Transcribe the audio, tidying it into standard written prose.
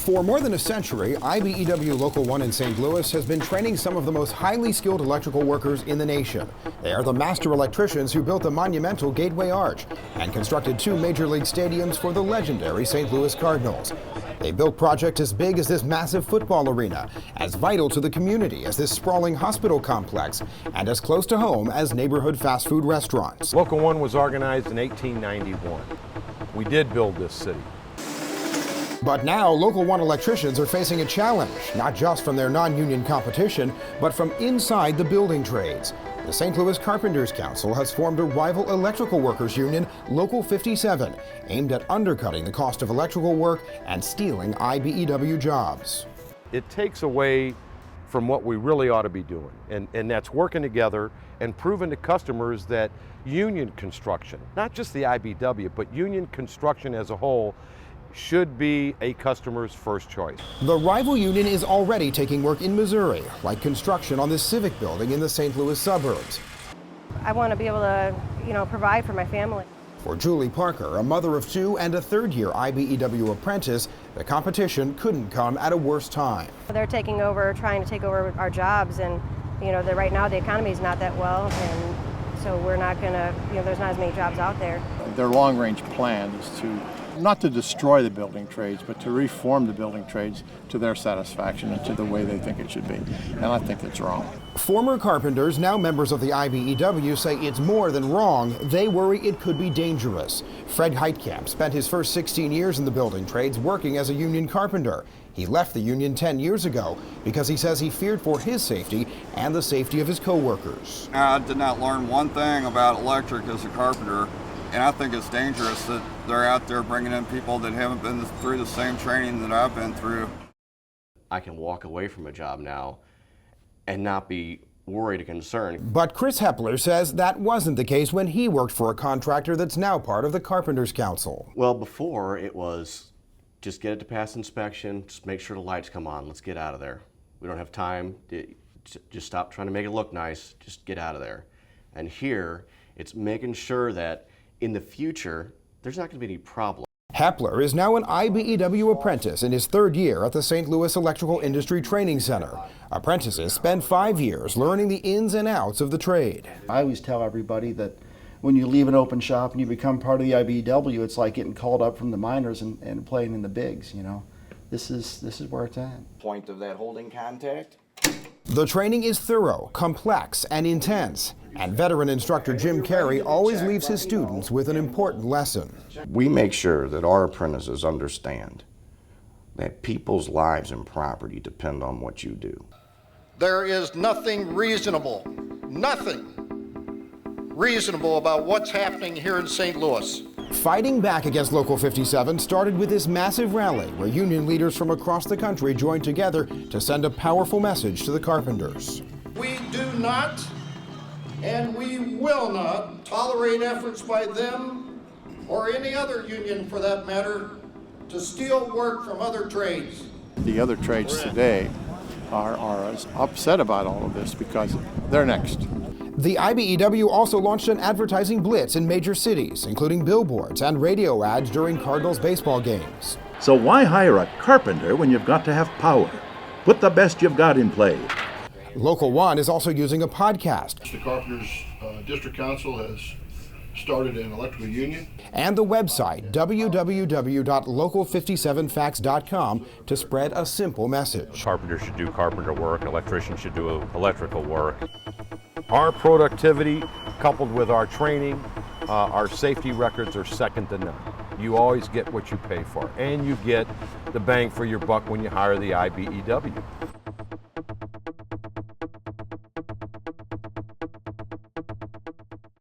For more than a century, IBEW Local 1 in St. Louis has been training some of the most highly skilled electrical workers in the nation. They are the master electricians who built the monumental Gateway Arch and constructed 2 major league stadiums for the legendary St. Louis Cardinals. They built projects as big as this massive football arena, as vital to the community as this sprawling hospital complex, and as close to home as neighborhood fast food restaurants. Local 1 was organized in 1891. We did build this city. But now, Local 1 electricians are facing a challenge, not just from their non-union competition, but from inside the building trades. The St. Louis Carpenters Council has formed a rival electrical workers union, Local 57, aimed at undercutting the cost of electrical work and stealing IBEW jobs. It takes away from what we really ought to be doing, and that's working together and proving to customers that union construction, not just the IBEW, but union construction as a whole, should be a customer's first choice. The rival union is already taking work in Missouri, like construction on this civic building in the St. Louis suburbs. I want to be able to, provide for my family. For Julie Parker, a mother of 2 and a third-year IBEW apprentice, the competition couldn't come at a worse time. They're trying to take over our jobs, and right now the economy is not that well, and so we're not going to, there's not as many jobs out there. Their long-range plan is not to destroy the building trades, but to reform the building trades to their satisfaction and to the way they think it should be. And I think it's wrong. Former carpenters, now members of the IBEW, say it's more than wrong. They worry it could be dangerous. Fred Heitkamp spent his first 16 years in the building trades working as a union carpenter. He left the union 10 years ago because he says he feared for his safety and the safety of his co-workers. I did not learn one thing about electric as a carpenter. And I think it's dangerous that they're out there bringing in people that haven't been through the same training that I've been through. I can walk away from a job now and not be worried or concerned. But Chris Hepler says that wasn't the case when he worked for a contractor that's now part of the Carpenters Council. Well, before it was just get it to pass inspection, just make sure the lights come on, let's get out of there. We don't have time, just stop trying to make it look nice, just get out of there. And here, it's making sure that in the future, there's not going to be any problem. Hepler is now an IBEW apprentice in his 3rd year at the St. Louis Electrical Industry Training Center. Apprentices spend 5 years learning the ins and outs of the trade. I always tell everybody that when you leave an open shop and you become part of the IBEW, it's like getting called up from the minors and playing in the bigs, This is where it's at. Point of that holding contact. The training is thorough, complex, and intense. And veteran instructor Jim Carey always leaves his students with an important lesson. We make sure that our apprentices understand that people's lives and property depend on what you do. There is nothing reasonable about what's happening here in St. Louis. Fighting back against Local 57 started with this massive rally where union leaders from across the country joined together to send a powerful message to the carpenters. We do not and we will not tolerate efforts by them or any other union for that matter to steal work from other trades. The other trades today are upset about all of this because they're next. The IBEW also launched an advertising blitz in major cities, including billboards and radio ads during Cardinals baseball games. So why hire a carpenter when you've got to have power? Put the best you've got in play. Local 1 is also using a podcast. The Carpenters District Council has started an electrical union. And the website, www.local57facts.com, to spread a simple message. Carpenters should do carpenter work, electricians should do electrical work. Our productivity, coupled with our training, our safety records are second to none. You always get what you pay for, and you get the bang for your buck when you hire the IBEW.